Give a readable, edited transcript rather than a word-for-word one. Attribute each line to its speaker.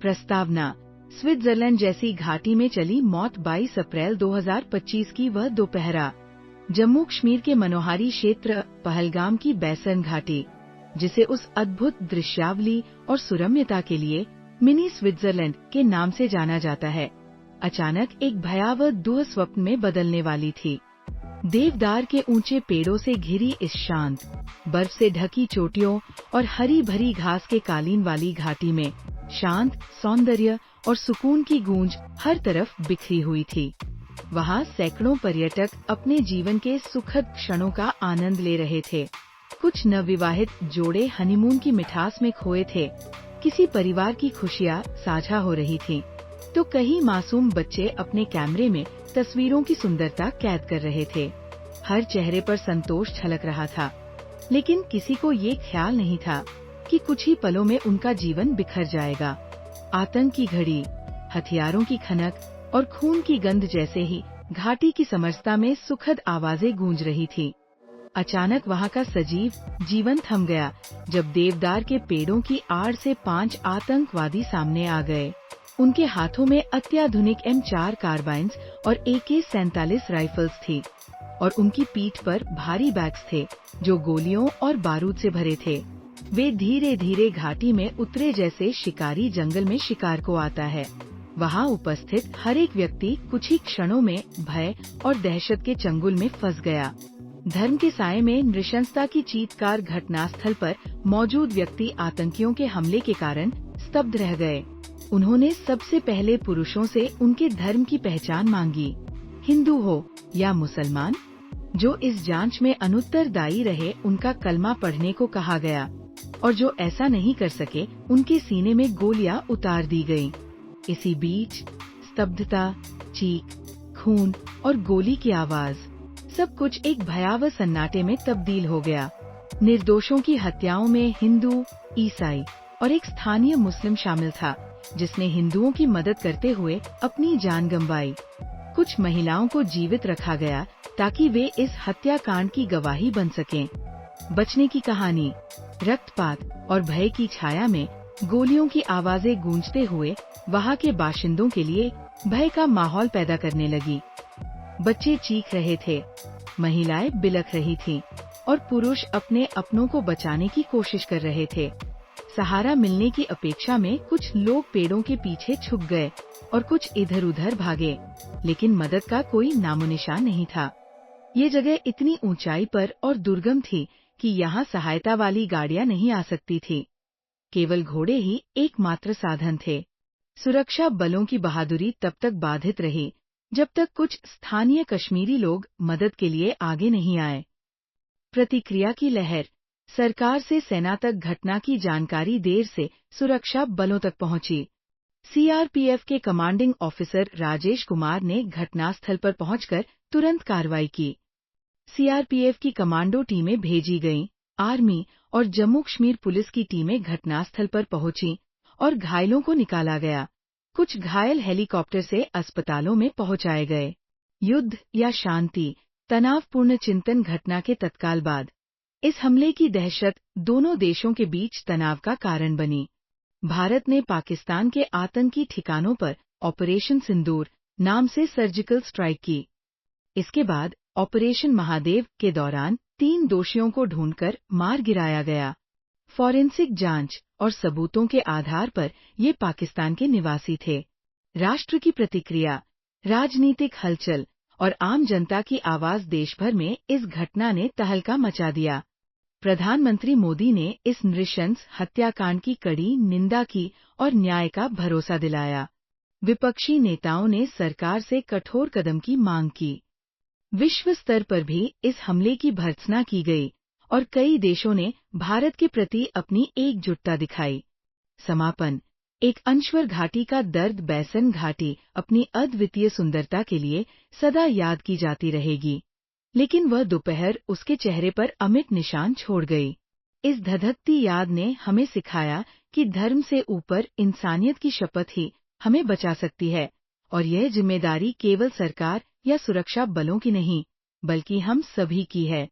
Speaker 1: प्रस्तावना। स्विट्जरलैंड जैसी घाटी में चली मौत। 22 अप्रैल 2025 की वह दोपहरा। जम्मू कश्मीर के मनोहारी क्षेत्र पहलगाम की बैसन घाटी, जिसे उस अद्भुत दृश्यावली और सुरम्यता के लिए मिनी स्विट्जरलैंड के नाम से जाना जाता है, अचानक एक भयावह दुःस्वप्न में बदलने वाली थी। देवदार के ऊंचे पेड़ों से घिरी इस शांत, बर्फ से ढकी चोटियों और हरी भरी घास के कालीन वाली घाटी में शांत सौंदर्य और सुकून की गूंज हर तरफ बिखरी हुई थी। वहाँ सैकड़ों पर्यटक अपने जीवन के सुखद क्षणों का आनंद ले रहे थे। कुछ नवविवाहित जोड़े हनीमून की मिठास में खोए थे, किसी परिवार की खुशियाँ साझा हो रही थीं, तो कई मासूम बच्चे अपने कैमरे में तस्वीरों की सुंदरता कैद कर रहे थे। हर चेहरे पर संतोष छलक रहा था, लेकिन किसी को ये ख्याल नहीं था कि कुछ ही पलों में उनका जीवन बिखर जाएगा। आतंक की घड़ी, हथियारों की खनक और खून की गंध जैसे ही घाटी की समरसता में सुखद आवाजें गूंज रही थीं। अचानक वहाँ का सजीव जीवन थम गया जब देवदार के पेड़ों की आड़ से 5 आतंकवादी सामने आ गए। उनके हाथों में अत्याधुनिक M4 कार्बाइन्स और AK-47 राइफल्स थी और उनकी पीठ पर भारी बैग्स थे जो गोलियों और बारूद से भरे थे। वे धीरे धीरे घाटी में उतरे जैसे शिकारी जंगल में शिकार को आता है। वहाँ उपस्थित हर एक व्यक्ति कुछ ही क्षणों में भय और दहशत के चंगुल में फंस गया। धर्म के साये में नृशंसता की चीत्कार। घटनास्थल पर मौजूद व्यक्ति आतंकियों के हमले के कारण स्तब्ध रह गए। उन्होंने सबसे पहले पुरुषों से उनके धर्म की पहचान मांगी, हिंदू हो या मुसलमान। जो इस जांच में अनुत्तरदायी रहे उनका कलमा पढ़ने को कहा गया और जो ऐसा नहीं कर सके उनके सीने में गोलियां उतार दी गयीं। इसी बीच स्तब्धता, चीख, खून और गोली की आवाज, सब कुछ एक भयावह सन्नाटे में तब्दील हो गया। निर्दोषों की हत्याओं में हिंदू, ईसाई और एक स्थानीय मुस्लिम शामिल था, जिसने हिंदुओं की मदद करते हुए अपनी जान गंवाई। कुछ महिलाओं को जीवित रखा गया ताकि वे इस हत्याकांड की गवाही बन सकें। बचने की कहानी। रक्तपात और भय की छाया में गोलियों की आवाजें गूंजते हुए वहाँ के बाशिंदों के लिए भय का माहौल पैदा करने लगी। बच्चे चीख रहे थे, महिलाएं बिलख रही थीं और पुरुष अपने अपनों को बचाने की कोशिश कर रहे थे। सहारा मिलने की अपेक्षा में कुछ लोग पेड़ों के पीछे छुप गए और कुछ इधर उधर भागे, लेकिन मदद का कोई नामोनिशान नहीं था। ये जगह इतनी ऊंचाई पर और दुर्गम थी कि यहाँ सहायता वाली गाड़ियाँ नहीं आ सकती थी। केवल घोड़े ही एकमात्र साधन थे। सुरक्षा बलों की बहादुरी तब तक बाधित रही जब तक कुछ स्थानीय कश्मीरी लोग मदद के लिए आगे नहीं आए। प्रतिक्रिया की लहर। सरकार से सेना तक घटना की जानकारी देर से सुरक्षा बलों तक पहुंची। CRPF के कमांडिंग ऑफिसर राजेश कुमार ने घटनास्थल पर पहुंचकर तुरंत कार्रवाई की। CRPF की कमांडो टीमें भेजी गईं, आर्मी और जम्मू कश्मीर पुलिस की टीमें घटनास्थल पर पहुंची और घायलों को निकाला गया। कुछ घायल हेलीकॉप्टर से अस्पतालों में पहुंचाए गए। युद्ध या शांति, तनावपूर्ण चिंतन। घटना के तत्काल बाद इस हमले की दहशत दोनों देशों के बीच तनाव का कारण बनी। भारत ने पाकिस्तान के आतंकी ठिकानों पर ऑपरेशन सिंदूर नाम से सर्जिकल स्ट्राइक की। इसके बाद ऑपरेशन महादेव के दौरान 3 दोषियों को ढूंढकर मार गिराया गया। फॉरेंसिक जांच और सबूतों के आधार पर ये पाकिस्तान के निवासी थे। राष्ट्र की प्रतिक्रिया, राजनीतिक हलचल और आम जनता की आवाज। देश भर में इस घटना ने तहलका मचा दिया। प्रधानमंत्री मोदी ने इस नृशंस हत्याकांड की कड़ी निंदा की और न्याय का भरोसा दिलाया। विपक्षी नेताओं ने सरकार से कठोर कदम की मांग की। विश्व स्तर पर भी इस हमले की भर्त्सना की गई और कई देशों ने भारत के प्रति अपनी एकजुटता दिखाई। समापन। एक अनश्वर घाटी का दर्द। बैसन घाटी अपनी अद्वितीय सुंदरता के लिए सदा याद की जाती रहेगी, लेकिन वह दोपहर उसके चेहरे पर अमिट निशान छोड़ गई। इस धधकती याद ने हमें सिखाया कि धर्म से ऊपर इंसानियत की शपथ ही हमें बचा सकती है और यह जिम्मेदारी केवल सरकार या सुरक्षा बलों की नहीं, बल्कि हम सभी की है।